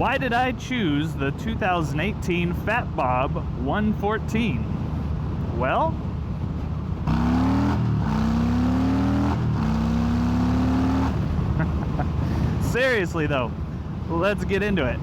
Why did I choose the 2018 Fatbob 114? Well, seriously though, let's get into it.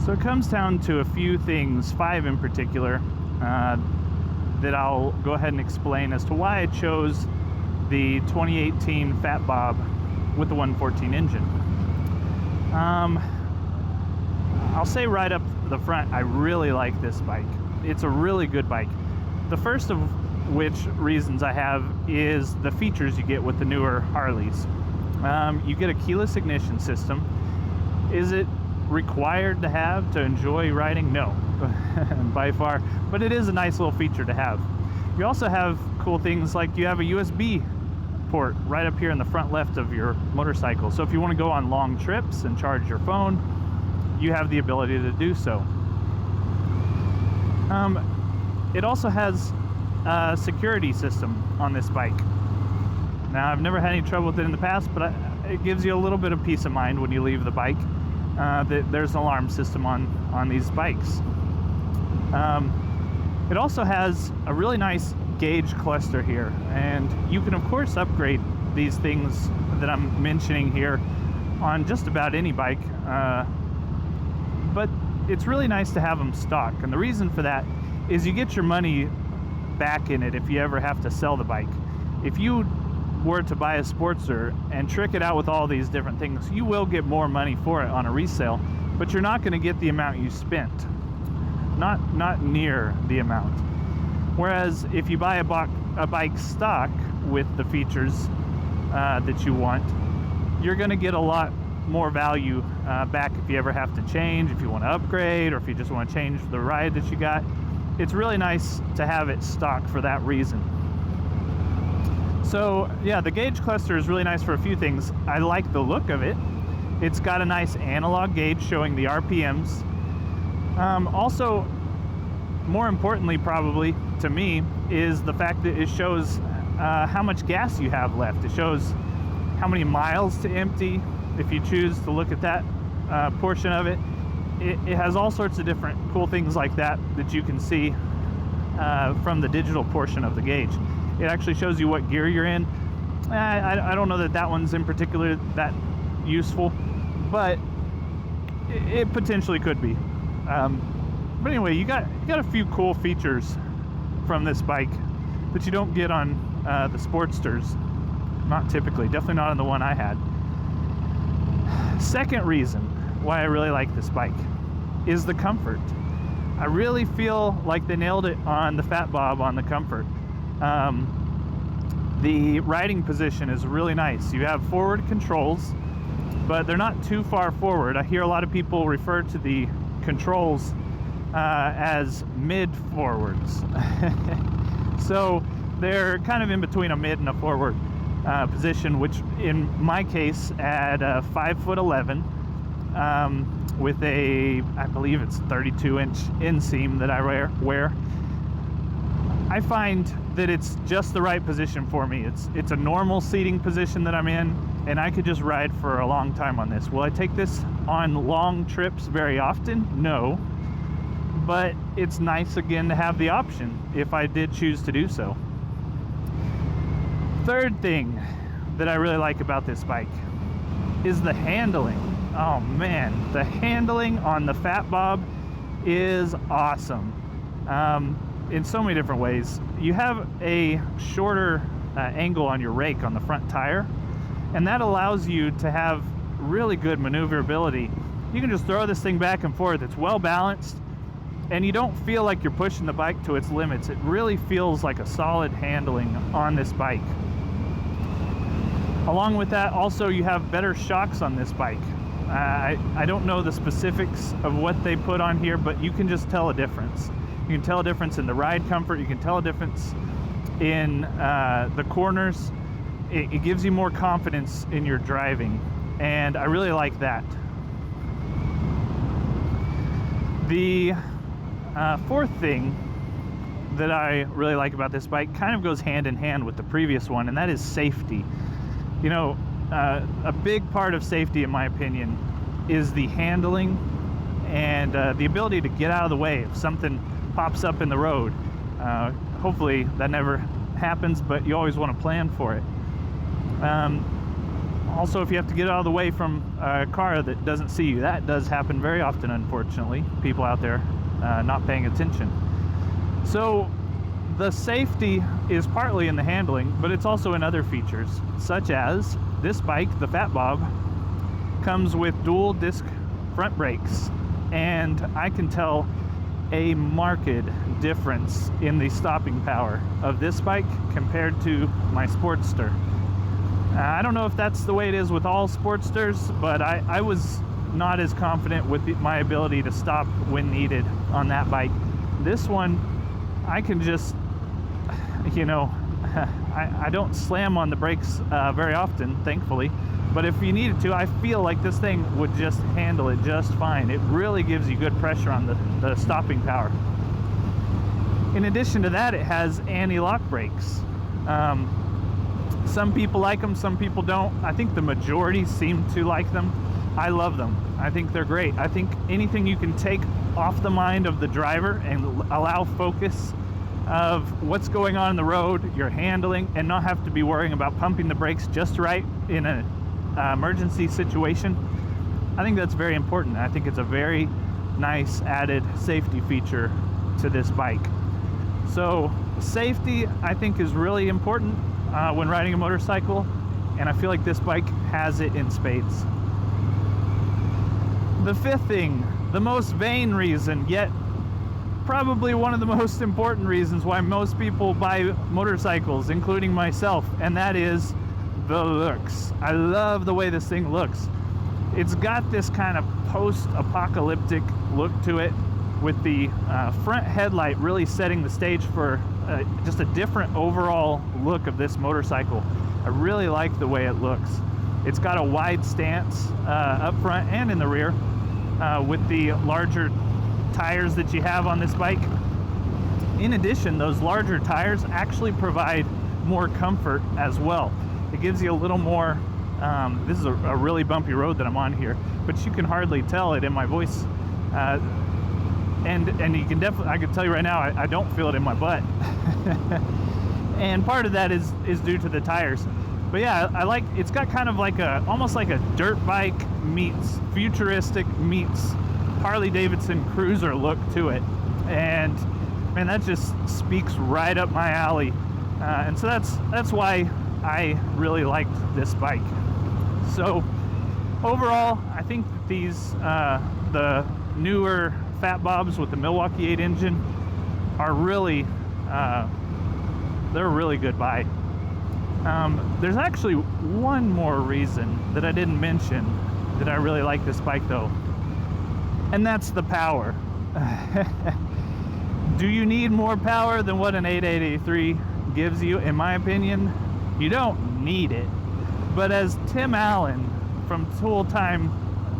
So it comes down to a few things, 5 in particular, that I'll go ahead and explain as to why I chose the 2018 Fatbob with the 114 engine. I'll say right up the front, I really like this bike. It's a really good bike. The first of which reasons I have is the features you get with the newer Harleys. You get a keyless ignition system. Is it required to have to enjoy riding? No, by far, but it is a nice little feature to have. You also have cool things like you have a USB port right up here in the front left of your motorcycle, so if you want to go on long trips and charge your phone, you have the ability to do so. It also has a security system on this bike. Now, I've never had any trouble with it in the past, but it gives you a little bit of peace of mind when you leave the bike. There's an alarm system on these bikes. It also has a really nice gauge cluster here, and you can of course upgrade these things that I'm mentioning here on just about any bike, but it's really nice to have them stock, and the reason for that is you get your money back in it if you ever have to sell the bike. If you were to buy a Sportster and trick it out with all these different things, you will get more money for it on a resale, but you're not going to get the amount you spent. Not near the amount. Whereas if you buy a bike stock with the features that you want, you're going to get a lot more value back if you ever have to change, if you want to upgrade, or if you just want to change the ride that you got. It's really nice to have it stock for that reason. So yeah, the gauge cluster is really nice for a few things. I like the look of it. It's got a nice analog gauge showing the RPMs. Also, more importantly probably to me, is the fact that it shows how much gas you have left. It shows how many miles to empty if you choose to look at that portion of it. It has all sorts of different cool things like that you can see from the digital portion of the gauge. It actually shows you what gear you're in. I don't know that one's in particular that useful, but it potentially could be. But anyway, you got a few cool features from this bike that you don't get on the Sportsters. Not typically, definitely not on the one I had. Second reason why I really like this bike is the comfort. I really feel like they nailed it on the Fatbob on the comfort. The riding position is really nice. You have forward controls, but they're not too far forward. I hear a lot of people refer to the controls as mid-forwards. So they're kind of in between a mid and a forward position, which in my case at 5'11", with I believe it's 32-inch inseam that I wear, I find that it's just the right position for me. It's a normal seating position that I'm in, and I could just ride for a long time on this. Will I take this on long trips very often? No, but it's nice again to have the option if I did choose to do so. Third thing that I really like about this bike is the handling. Oh man, the handling on the Fatbob is awesome. in so many different ways. You have a shorter angle on your rake on the front tire, and that allows you to have really good maneuverability. You can just throw this thing back and forth. It's well balanced, and you don't feel like you're pushing the bike to its limits. It really feels like a solid handling on this bike. Along with that, also, you have better shocks on this bike. I don't know the specifics of what they put on here, but you can just tell a difference. You can tell a difference in the ride comfort. You can tell a difference in the corners. It gives you more confidence in your driving, and I really like that. The fourth thing that I really like about this bike kind of goes hand in hand with the previous one, and that is safety. You know, a big part of safety, in my opinion, is the handling and the ability to get out of the way if something pops up in the road. Hopefully that never happens, but you always want to plan for it. Also, if you have to get out of the way from a car that doesn't see you, that does happen very often, unfortunately. People out there not paying attention. So the safety is partly in the handling, but it's also in other features, such as this bike, the Fatbob, comes with dual disc front brakes, and I can tell a marked difference in the stopping power of this bike compared to my Sportster. I don't know if that's the way it is with all Sportsters, but I was not as confident with my ability to stop when needed on that bike. This one, I can just, you know, I don't slam on the brakes very often, thankfully, but if you needed to, I feel like this thing would just handle it just fine. It really gives you good pressure on the stopping power. In addition to that, it has anti-lock brakes. Some people like them, some people don't. I think the majority seem to like them. I love them. I think they're great. I think anything you can take off the mind of the driver and allow focus of what's going on in the road, your handling, and not have to be worrying about pumping the brakes just right in an emergency situation. I think that's very important. I think it's a very nice added safety feature to this bike. So safety, I think, is really important when riding a motorcycle, and I feel like this bike has it in spades. The fifth thing, the most vain reason, yet probably one of the most important reasons why most people buy motorcycles, including myself, and that is the looks. I love the way this thing looks. It's got this kind of post-apocalyptic look to it, with the front headlight really setting the stage for just a different overall look of this motorcycle. I really like the way it looks. It's got a wide stance up front and in the rear with the larger tires that you have on this bike. In addition, those larger tires actually provide more comfort as well. It gives you a little more, this is a really bumpy road that I'm on here, but you can hardly tell it in my voice. And you can definitely, I can tell you right now, I don't feel it in my butt. And part of that is due to the tires. But yeah, I like, it's got kind of like almost like a dirt bike meets futuristic meets Harley Davidson cruiser look to it. And man, that just speaks right up my alley. And so that's why I really liked this bike. So overall, I think that these, the newer Fatbobs with the Milwaukee 8 engine are really, they're a really good buy. There's actually one more reason that I didn't mention that I really like this bike though, and that's the power. Do you need more power than what an 883 gives you? In my opinion, you don't need it. But as Tim Allen from Tool Time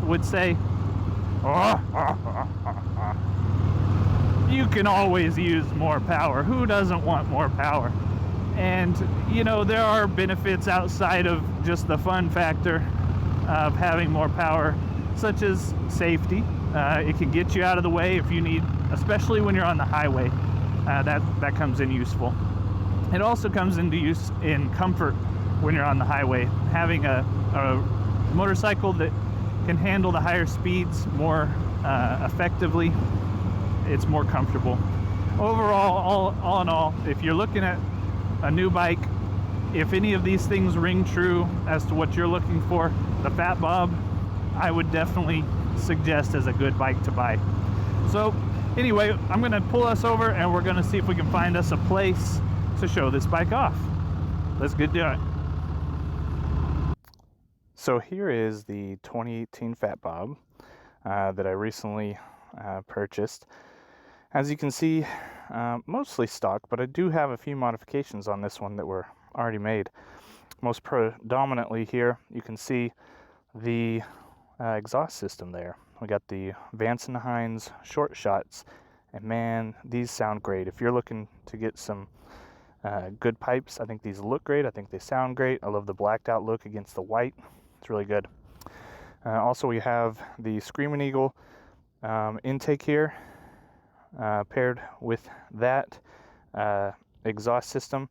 would say, you can always use more power. Who doesn't want more power? And you know, there are benefits outside of just the fun factor of having more power, such as safety. It can get you out of the way if you need, especially when you're on the highway. That comes in useful. It also comes into use in comfort when you're on the highway. Having a motorcycle that can handle the higher speeds more effectively, it's more comfortable. overall, all in all, if you're looking at a new bike, if any of these things ring true as to what you're looking for, the Fatbob, I would definitely suggest as a good bike to buy. So anyway, I'm gonna pull us over and we're gonna see if we can find us a place to show this bike off. Let's get to it. So here is the 2018 Fatbob that I recently purchased. As you can see, mostly stock, but I do have a few modifications on this one that were already made. Most predominantly here, you can see the exhaust system there. We got the Vance & Hines short shots, and man, these sound great. If you're looking to get some good pipes, I think these look great. I think they sound great. I love the blacked out look against the white. It's really good. Also, we have the Screaming Eagle intake here, paired with that exhaust system.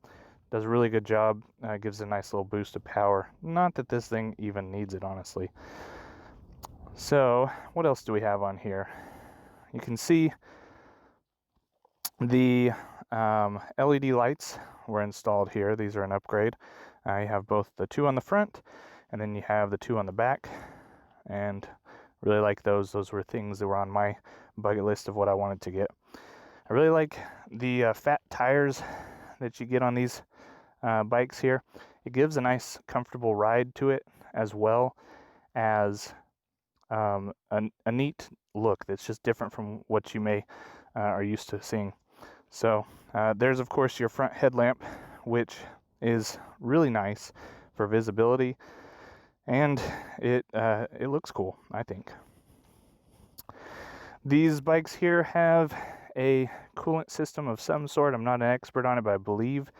Does a really good job. Gives a nice little boost of power. Not that this thing even needs it, honestly. So what else do we have on here? You can see the LED lights were installed here. These are an upgrade. You have both the two on the front and then you have the two on the back, and really like those. Those were things that were on my bucket list of what I wanted to get. I really like the fat tires that you get on these bikes here. It gives a nice comfortable ride to it, as well as a neat look that's just different from what you may are used to seeing. So there's of course your front headlamp, which is really nice for visibility, and it looks cool, I think. These bikes here have a coolant system of some sort. I'm not an expert on it, but I believe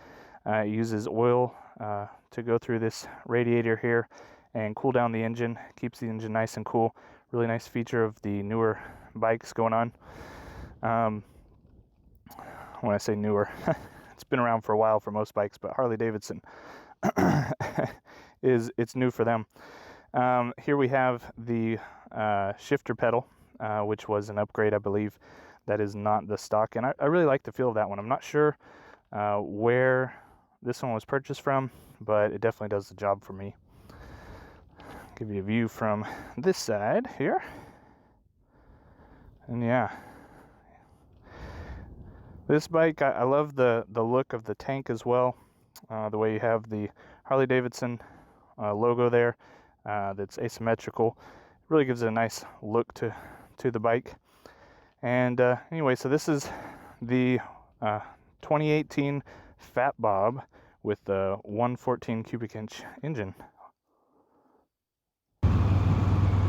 it uses oil to go through this radiator here and cool down the engine, keeps the engine nice and cool. Really nice feature of the newer bikes going on. When I say newer, it's been around for a while for most bikes, but Harley Davidson it's new for them. Here we have the shifter pedal, which was an upgrade, I believe. That is not the stock, and I really like the feel of that one. I'm not sure where this one was purchased from, but it definitely does the job for me. Give you a view from this side here, and yeah, this bike, I love the look of the tank as well. The way you have the Harley Davidson logo there, that's asymmetrical. It really gives it a nice look to the bike. And anyway, so this is the 2018 Fatbob with the 114 cubic inch engine.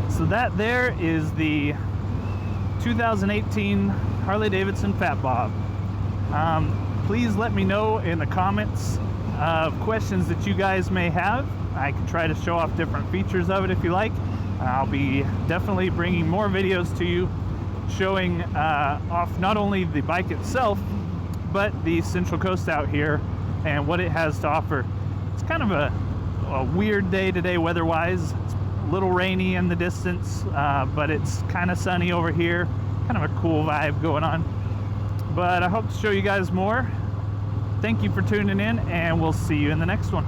So that there is the 2018 Harley Davidson Fatbob. Please let me know in the comments of questions that you guys may have. I can try to show off different features of it if you like. I'll be definitely bringing more videos to you showing off not only the bike itself, but the Central Coast out here and what it has to offer. It's kind of a weird day today weather-wise. It's a little rainy in the distance, but it's kind of sunny over here. Kind of a cool vibe going on. But I hope to show you guys more. Thank you for tuning in, and we'll see you in the next one.